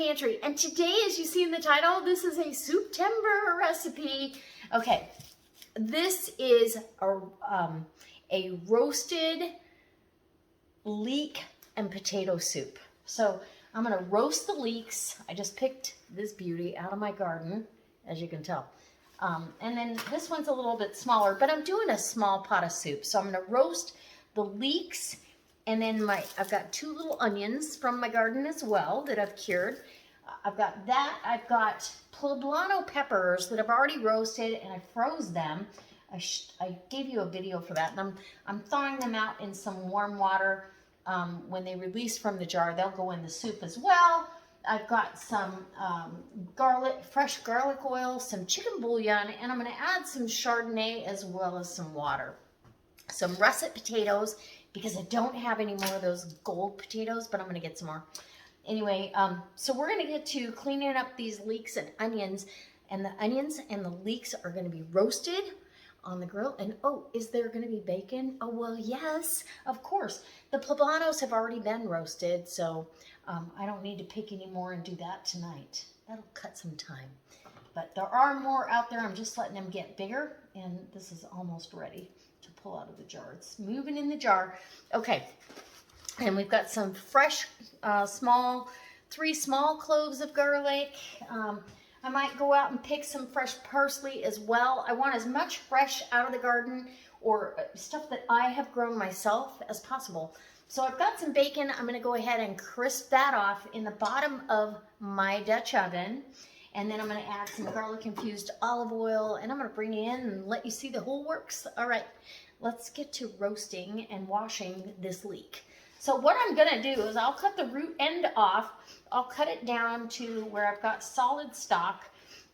Pantry, and today, as you see in the title, this is a Souptember recipe. Okay, this is a roasted leek and potato soup. So I'm gonna roast the leeks. I just picked this beauty out of my garden, as you can tell. And then this one's a little bit smaller, but I'm doing a small pot of soup. So I'm gonna roast the leeks, and then I've got 2 little onions from my garden as well that I've cured. I've got that. I've got Poblano peppers that I've already roasted, and I froze them. I gave you a video for that, and I'm thawing them out in some warm water. When they release from the jar, they'll go in the soup as well. I've got some fresh garlic oil, some chicken bouillon, and I'm going to add some Chardonnay as well as some water. Some russet potatoes, because I don't have any more of those gold potatoes, but I'm going to get some more. Anyway, so we're going to get to cleaning up these leeks and onions, and the onions and the leeks are going to be roasted on the grill. And oh, is there going to be bacon? Oh, well, yes, of course. The poblanos have already been roasted, so I don't need to pick any more and do that tonight. That'll cut some time. But there are more out there. I'm just letting them get bigger, and this is almost ready to pull out of the jar. It's moving in the jar. Okay, and we've got some fresh, 3 small cloves of garlic. I might go out and pick some fresh parsley as well. I want as much fresh out of the garden or stuff that I have grown myself as possible. So I've got some bacon. I'm going to go ahead and crisp that off in the bottom of my Dutch oven. And then I'm going to add some garlic infused olive oil, and I'm going to bring it in and let you see the whole works. All right, let's get to roasting and washing this leek. So what I'm going to do is I'll cut the root end off. I'll cut it down to where I've got solid stalk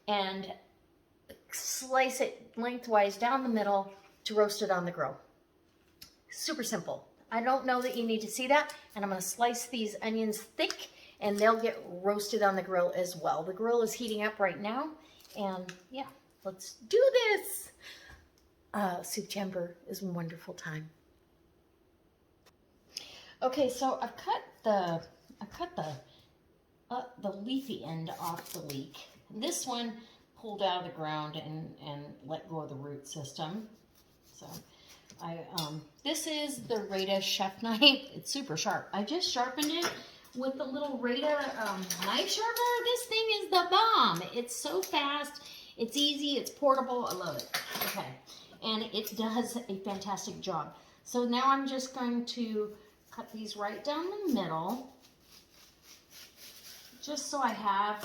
and slice it lengthwise down the middle to roast it on the grill. Super simple. I don't know that you need to see that. And I'm going to slice these onions thick, and they'll get roasted on the grill as well. The grill is heating up right now, and yeah, let's do this. Souptember is a wonderful time. Okay, so I've cut the leafy end off the leek. This one pulled out of the ground and let go of the root system. So this is the Rada chef knife. It's super sharp. I just sharpened it with the little Rada knife sharpener. This thing is the bomb. It's so fast. It's easy. It's portable. I love it. Okay, and it does a fantastic job. So now I'm just going to cut these right down the middle, just so I have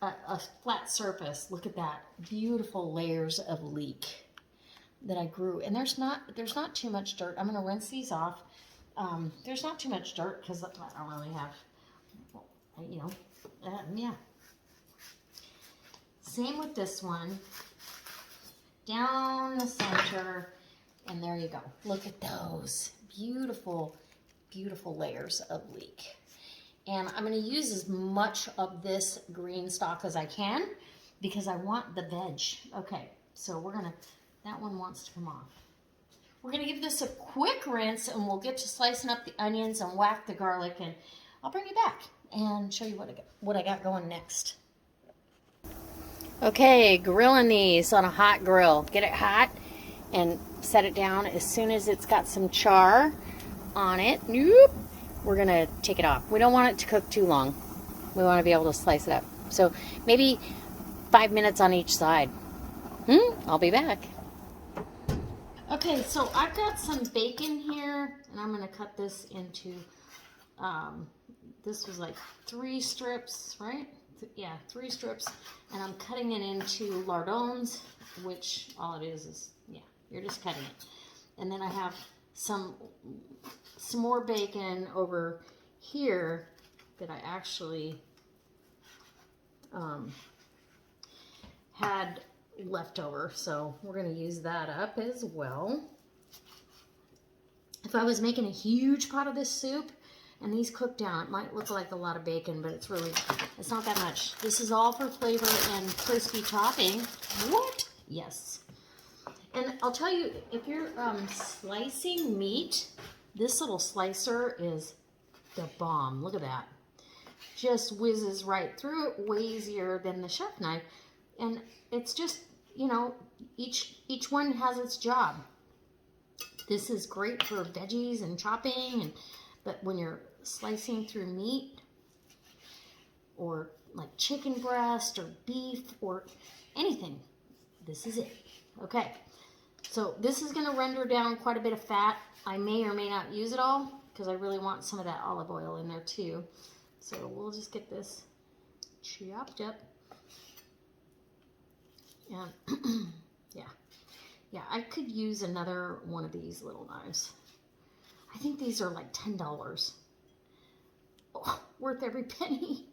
a flat surface. Look at that, beautiful layers of leek that I grew, and there's not too much dirt. I'm going to rinse these off. There's not too much dirt because I don't really have, you know, yeah. Same with this one, down the center. And there you go. Look at those beautiful, beautiful layers of leek. And I'm going to use as much of this green stalk as I can because I want the veg. Okay, so that one wants to come off. We're going to give this a quick rinse, and we'll get to slicing up the onions and whack the garlic, and I'll bring you back and show you what I got going next. Okay, grilling these on a hot grill. Get it hot and set it down. As soon as it's got some char on it, we're gonna take it off. We don't want it to cook too long. We want to be able to slice it up. So maybe 5 minutes on each side. I'll be back. Okay, so I've got some bacon here, and I'm gonna cut this into, this was like 3 strips, right? Yeah, 3 strips, and I'm cutting it into lardons, which all it is, yeah, you're just cutting it. And then I have some more bacon over here that I actually had left over, so we're going to use that up as well. If I was making a huge pot of this soup and these cook down, it might look like a lot of bacon, but it's not that much. This is all for flavor and crispy topping. What? Yes. And I'll tell you, if you're slicing meat, this little slicer is the bomb. Look at that. just whizzes right through it, way easier than the chef knife. And it's just, you know, each one has its job. This is great for veggies and chopping, but when you're slicing through meat or like chicken breast or beef or anything, this is it. Okay, so this is going to render down quite a bit of fat. I may or may not use it all because I really want some of that olive oil in there too. So we'll just get this chopped up. And yeah, I could use another one of these little knives. I think these are like $10. Oh, worth every penny.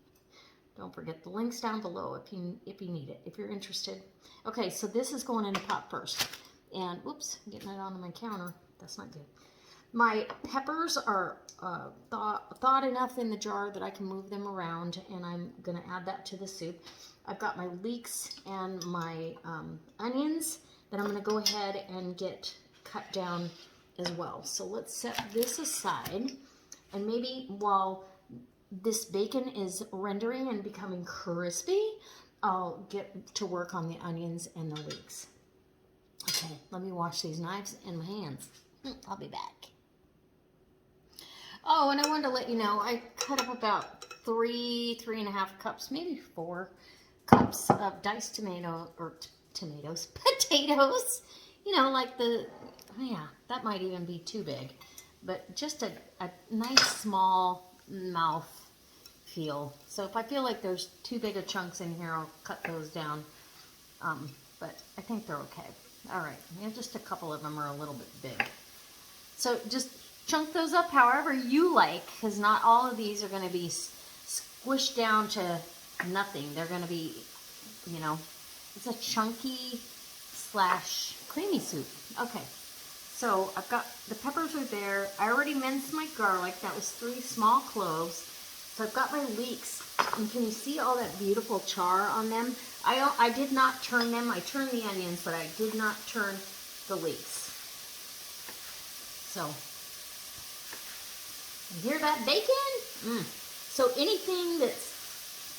Don't forget the links down below if you need it, if you're interested. Okay, so this is going in the pot first. And whoops, getting it onto my counter. That's not good. My peppers are thawed enough in the jar that I can move them around, and I'm going to add that to the soup. I've got my leeks and my onions that I'm going to go ahead and get cut down as well. So let's set this aside, and maybe while this bacon is rendering and becoming crispy, I'll get to work on the onions and the leeks. Okay, let me wash these knives and my hands. I'll be back. Oh, and I wanted to let you know, I cut up about 3.5 cups, maybe 4 cups of diced potatoes. You know, like yeah, that might even be too big. But just a nice small mouth feel. So if I feel like there's too big of chunks in here, I'll cut those down. But I think they're okay. All right, yeah, just a couple of them are a little bit big. So just chunk those up however you like, because not all of these are going to be squished down to nothing. They're going to be, you know, it's a chunky / creamy soup. Okay, so I've got the peppers are there. I already minced my garlic. That was 3 small cloves. So I've got my leeks, and can you see all that beautiful char on them? I did not turn them. I turned the onions, but I did not turn the leeks. So, you hear that bacon? So anything that's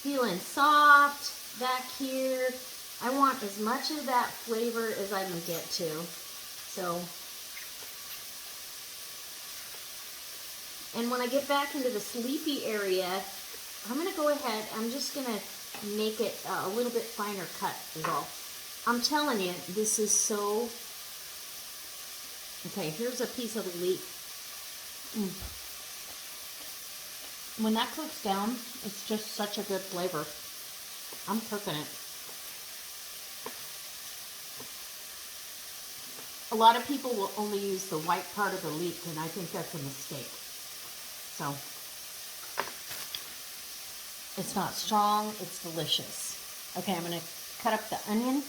feeling soft back here, I want as much of that flavor as I can get to. So, and when I get back into the sleepy area, I'm going to go ahead, I'm just going to make it a little bit finer cut is all. I'm telling you, this is so... Okay, here's a piece of the leek. When that cooks down, it's just such a good flavor. I'm cooking it. A lot of people will only use the white part of the leek, and I think that's a mistake. So, it's not strong, it's delicious. Okay, I'm going to cut up the onion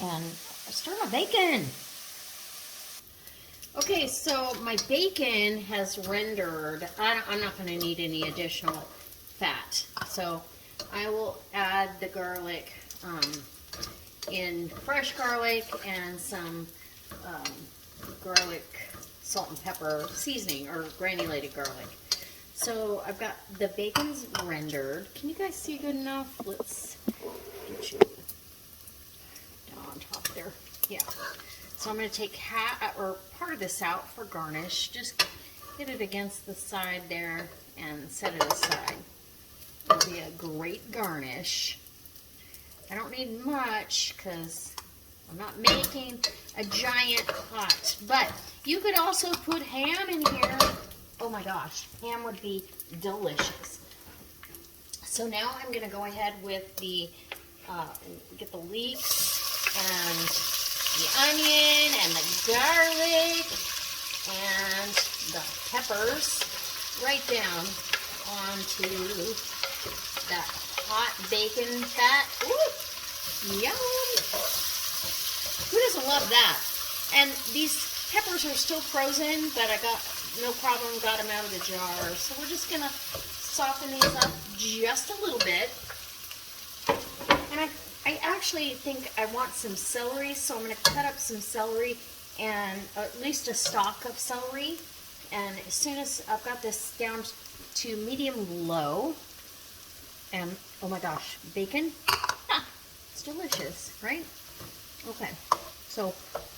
and stir my bacon. Okay, so my bacon has rendered. I'm not going to need any additional fat. So I will add the garlic in fresh garlic and some garlic, salt and pepper seasoning or granulated garlic. So I've got the bacon's rendered. Can you guys see good enough? Let's get you down on top there. Yeah. So I'm going to take part of this out for garnish. Just get it against the side there and set it aside. It'll be a great garnish. I don't need much because I'm not making a giant pot. But you could also put ham in here. Oh my gosh, ham would be delicious. So now I'm going to go ahead with the, get the leeks and the onion and the garlic and the peppers right down onto that hot bacon fat. Ooh, yum! Who doesn't love that? And these peppers are still frozen, but I got no problem, got them out of the jar. So we're just gonna soften these up just a little bit. And I actually think I want some celery, so I'm going to cut up some celery and at least a stalk of celery. And as soon as I've got this down to medium low, And oh my gosh, bacon. It's delicious, right? Okay, so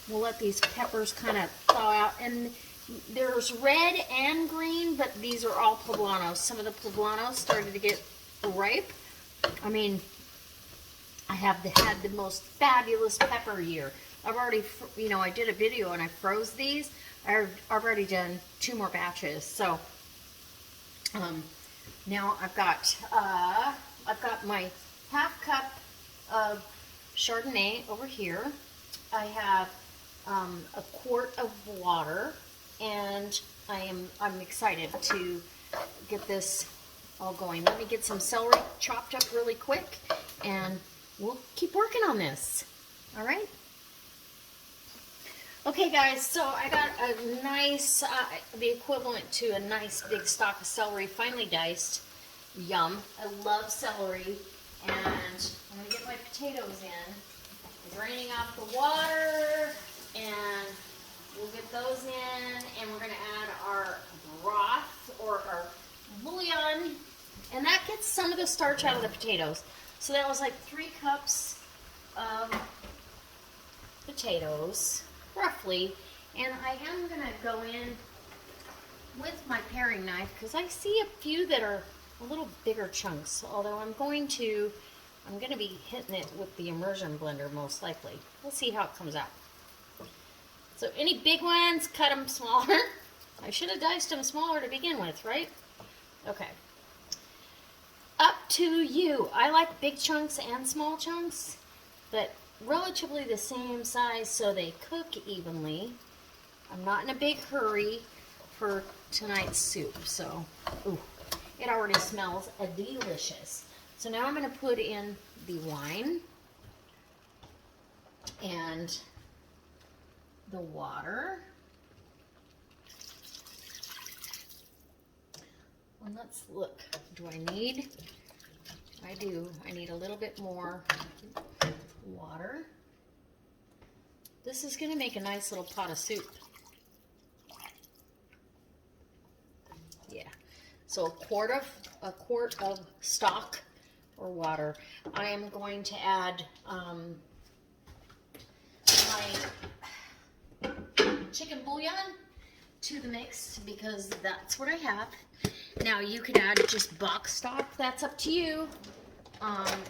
we'll let these peppers kind of thaw out. And there's red and green, but these are all poblanos. Some of the poblanos started to get ripe. I mean, I have had the most fabulous pepper year. I've already, you know, I did a video and I froze these. I've already done 2 more batches. So now I've got my half cup of Chardonnay over here. I have a quart of water, and I'm excited to get this all going. Let me get some celery chopped up really quick, and we'll keep working on this. All right. Okay, guys, so I got a nice, the equivalent to a nice big stalk of celery, finely diced. Yum. I love celery. And I'm going to get my potatoes in, draining off the water, and we'll get those in, and we're going to add our broth, or our bouillon, and that gets some of the starch out of the potatoes. So that was like 3 cups of potatoes, roughly, and I am going to go in with my paring knife, because I see a few that are a little bigger chunks, although I'm going to be hitting it with the immersion blender most likely. We'll see how it comes out. So any big ones, cut them smaller. I should have diced them smaller to begin with, right? Okay. Up to you. I like big chunks and small chunks, but relatively the same size so they cook evenly. I'm not in a big hurry for tonight's soup, so ooh, it already smells delicious. So now I'm going to put in the wine and the water. Well, let's look. Do I need? I do. I need a little bit more water. This is going to make a nice little pot of soup. Yeah. So a quart of stock or water. I am going to add my chicken bouillon to the mix, because that's what I have. Now you could add just box stock. That's up to you.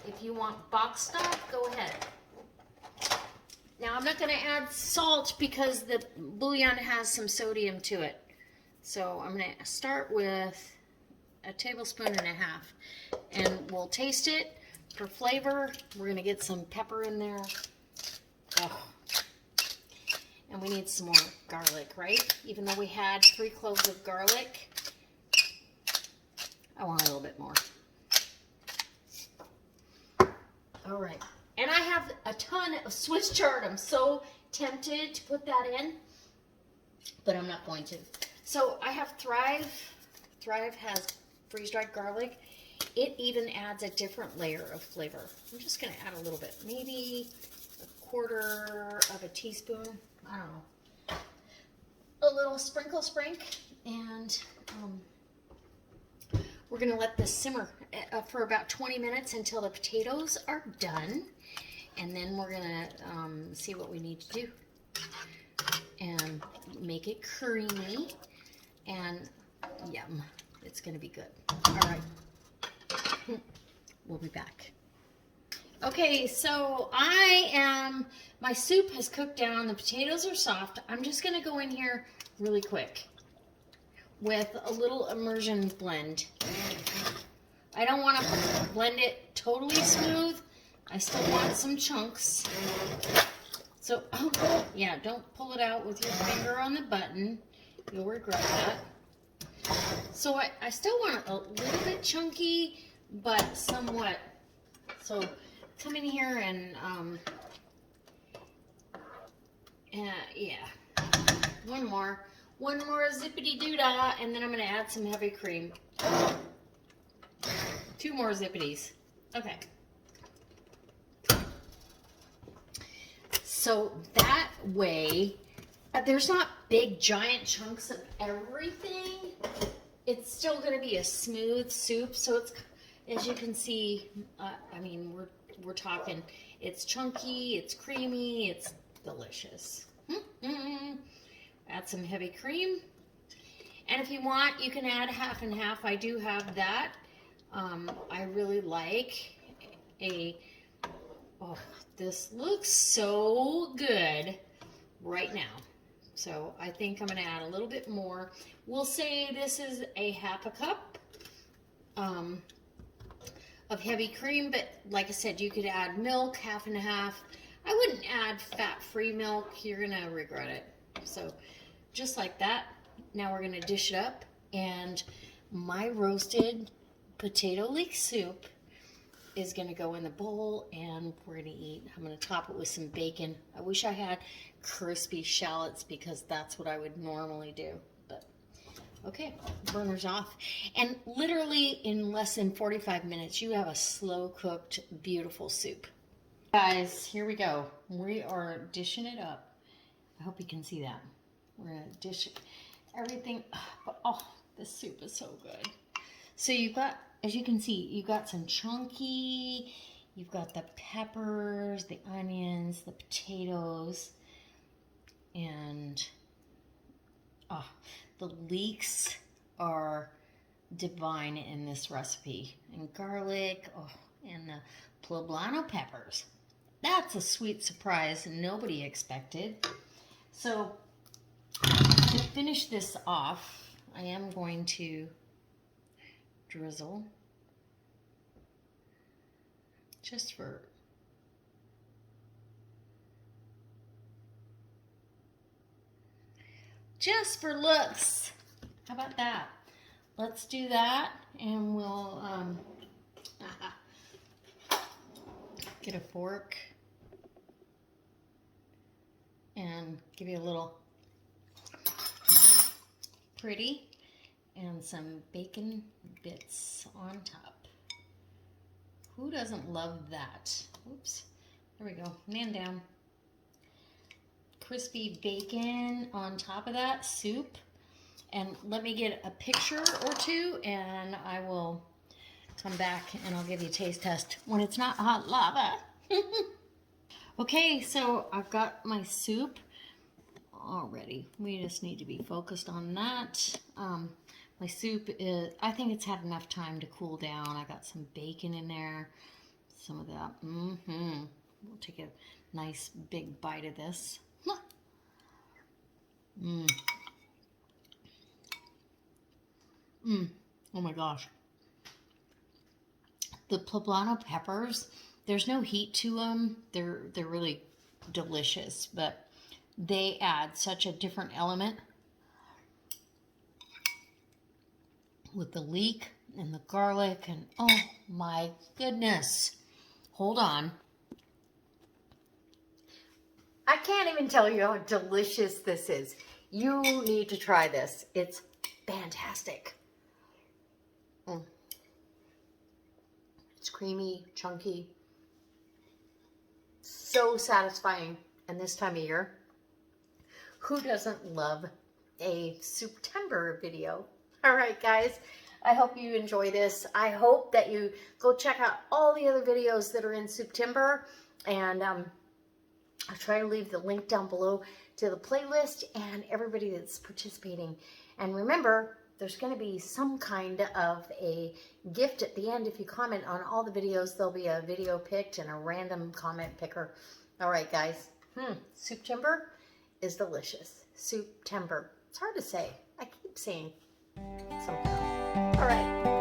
If you want box stock, go ahead. Now I'm not going to add salt because the bouillon has some sodium to it. So I'm going to start with a tablespoon and a half, and we'll taste it for flavor. We're going to get some pepper in there. Oh. And we need some more garlic, right? Even though we had 3 cloves of garlic, I want a little bit more. All right. And I have a ton of Swiss chard. I'm so tempted to put that in, but I'm not going to. So I have Thrive. Thrive has freeze-dried garlic. It even adds a different layer of flavor. I'm just going to add a little bit, maybe a quarter of a teaspoon. I don't know. A little sprinkle, and we're going to let this simmer for about 20 minutes until the potatoes are done, and then we're going to see what we need to do and make it creamy, and yum, it's going to be good. All right, we'll be back. Okay, so my soup has cooked down, the potatoes are soft. I'm just going to go in here really quick with a little immersion blend. I don't want to blend it totally smooth. I still want some chunks. So, yeah, don't pull it out with your finger on the button. You'll regret that. So I still want it a little bit chunky, but somewhat. So come in here and, yeah, one more zippity-doo-dah, and then I'm going to add some heavy cream. 2 more zippities. Okay. So that way, there's not big giant chunks of everything. It's still going to be a smooth soup, so it's as you can see, I mean, we're talking, it's chunky, it's creamy, it's delicious. Add some heavy cream. And if you want, you can add half and half. I do have that. I really like oh, this looks so good right now. So I think I'm gonna add a little bit more. We'll say this is a half a cup of heavy cream, but like I said, you could add milk, half and half. I wouldn't add fat-free milk. You're gonna regret it. So just like that. Now we're gonna dish it up, and my roasted potato leek soup is gonna go in the bowl, and we're gonna eat. I'm gonna top it with some bacon. I wish I had crispy shallots because that's what I would normally do, but okay, burner's off. And literally in less than 45 minutes, you have a slow cooked, beautiful soup. Guys, here we go. We are dishing it up. I hope you can see that. We're gonna dish everything, but oh, this soup is so good. So you've got, as you can see, you've got some chunky, you've got the peppers, the onions, the potatoes, and the leeks are divine in this recipe. And garlic, and the Poblano peppers. That's a sweet surprise nobody expected. So to finish this off, I am going to drizzle just for looks. How about that? Let's do that, and we'll get a fork and give you a little pretty, and some bacon bits on top. Who doesn't love that? Oops, there we go, man down. Crispy bacon on top of that soup. And let me get a picture or two, and I will come back and I'll give you a taste test when it's not hot lava. Okay, so I've got my soup already. We just need to be focused on that. My soup is, I think it's had enough time to cool down. I got some bacon in there, some of that. We'll take a nice big bite of this. Oh my gosh. The Poblano peppers, there's no heat to them. They're really delicious, but they add such a different element with the leek and the garlic, and oh my goodness. Hold on. I can't even tell you how delicious this is. You need to try this. It's fantastic. It's creamy, chunky, so satisfying. And this time of year, who doesn't love a Souptember video? All right, guys, I hope you enjoy this. I hope that you go check out all the other videos that are in Souptember, and I'll try to leave the link down below to the playlist and everybody that's participating. And remember, there's going to be some kind of a gift at the end. If you comment on all the videos, there'll be a video picked and a random comment picker. All right, guys. Souptember is delicious. Souptember. It's hard to say. I keep saying something else. All right.